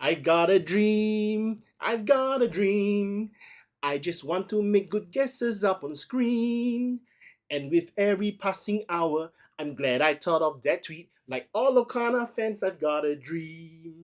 I've got a dream, I've got a dream. I just want to make good guesses up on screen. And with every passing hour, I'm glad I thought of that tweet. Like all Lorcana fans, I've got a dream.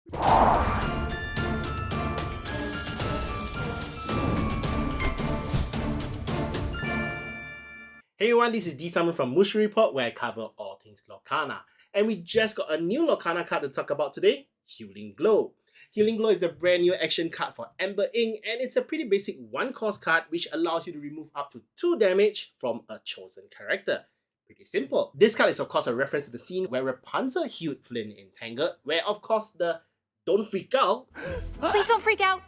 Hey everyone, this is D Summer from Mushu Report, where I cover all things Lorcana. And we just got a new Lorcana card to talk about today, Healing Glow. Healing Glow is a brand new action card for Amber Ink, and it's a pretty basic one-cost card which allows you to remove up to 2 damage from a chosen character. Pretty simple. This card is of course a reference to the scene where Rapunzel healed Flynn in Tangled, where of course the "don't freak out" Please don't freak out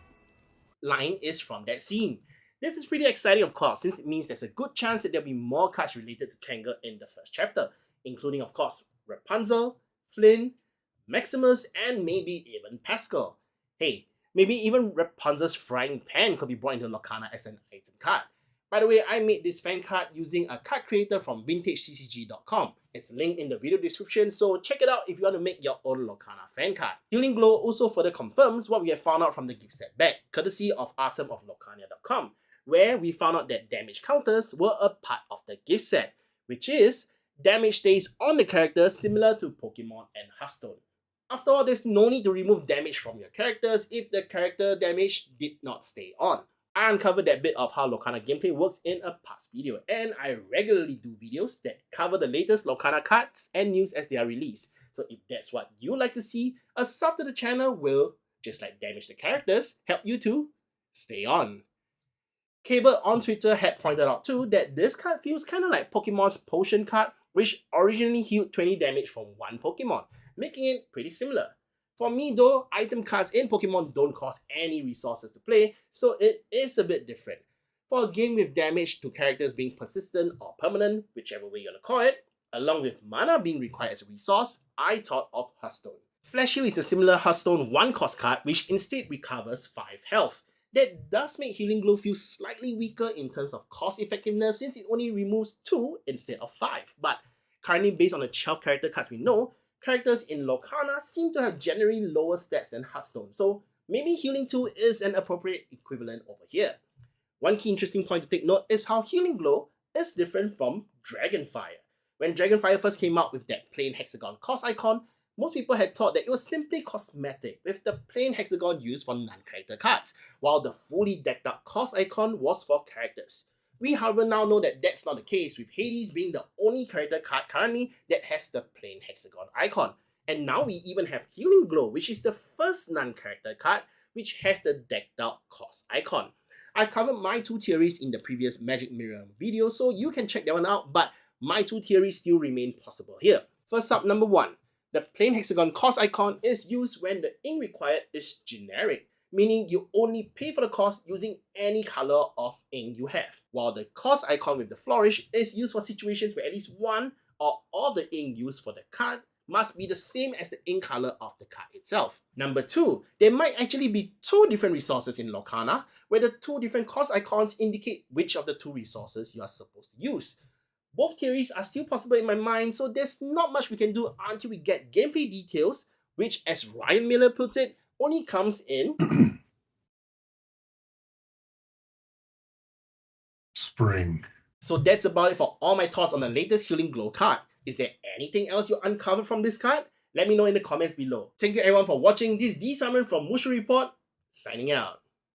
line is from that scene. This is pretty exciting of course, since it means there's a good chance that there'll be more cards related to Tangled in the first chapter, including of course Rapunzel, Flynn, Maximus, and maybe even Pascal. Hey, maybe even Rapunzel's frying pan could be brought into Lorcana as an item card. By the way, I made this fan card using a card creator from vintageccg.com. It's linked in the video description, so check it out if you want to make your own Lorcana fan card. Healing Glow also further confirms what we have found out from the gift set bag, courtesy of Artem of Lorcana.com, where we found out that damage counters were a part of the gift set, which is damage stays on the character similar to Pokemon and Hearthstone. After all, there's no need to remove damage from your characters if the character damage did not stay on. I uncovered that bit of how Lorcana gameplay works in a past video, and I regularly do videos that cover the latest Lorcana cards and news as they are released. So if that's what you like to see, a sub to the channel will, just like damage the characters, help you to stay on. Cable on Twitter had pointed out too that this card feels kind of like Pokemon's Potion card, which originally healed 20 damage from one Pokemon, making it pretty similar. For me though, item cards in Pokemon don't cost any resources to play, so it is a bit different. For a game with damage to characters being persistent or permanent, whichever way you want to call it, along with mana being required as a resource, I thought of Hearthstone. Flash Heal is a similar Hearthstone 1-cost card which instead recovers 5 health. That does make Healing Glow feel slightly weaker in terms of cost effectiveness since it only removes 2 instead of 5, but currently based on the 12 character cards we know, characters in Lorcana seem to have generally lower stats than Hearthstone, so maybe Healing 2 is an appropriate equivalent over here. One key interesting point to take note is how Healing Glow is different from Dragonfire. When Dragonfire first came out with that plain hexagon cost icon, most people had thought that it was simply cosmetic, with the plain hexagon used for non-character cards, while the fully decked out cost icon was for characters. We however now know that that's not the case, with Hades being the only character card currently that has the plain hexagon icon. And now we even have Healing Glow, which is the first non-character card which has the decked out cost icon. I've covered my 2 theories in the previous Magic Mirror video, so you can check that one out, but my 2 theories still remain possible here. First up, number 1. The plain hexagon cost icon is used when the ink required is generic, meaning you only pay for the cost using any color of ink you have, while the cost icon with the flourish is used for situations where at least one or all the ink used for the card must be the same as the ink color of the card itself. Number 2, there might actually be 2 different resources in Lorcana, where the 2 different cost icons indicate which of the 2 resources you are supposed to use. Both theories are still possible in my mind, so there's not much we can do until we get gameplay details, which, as Ryan Miller puts it, only comes in spring. So that's about it for all my thoughts on the latest Healing Glow card. Is there anything else you uncovered from this card? Let me know in the comments below. Thank you everyone for watching. This is D Simon from Mushu Report, signing out.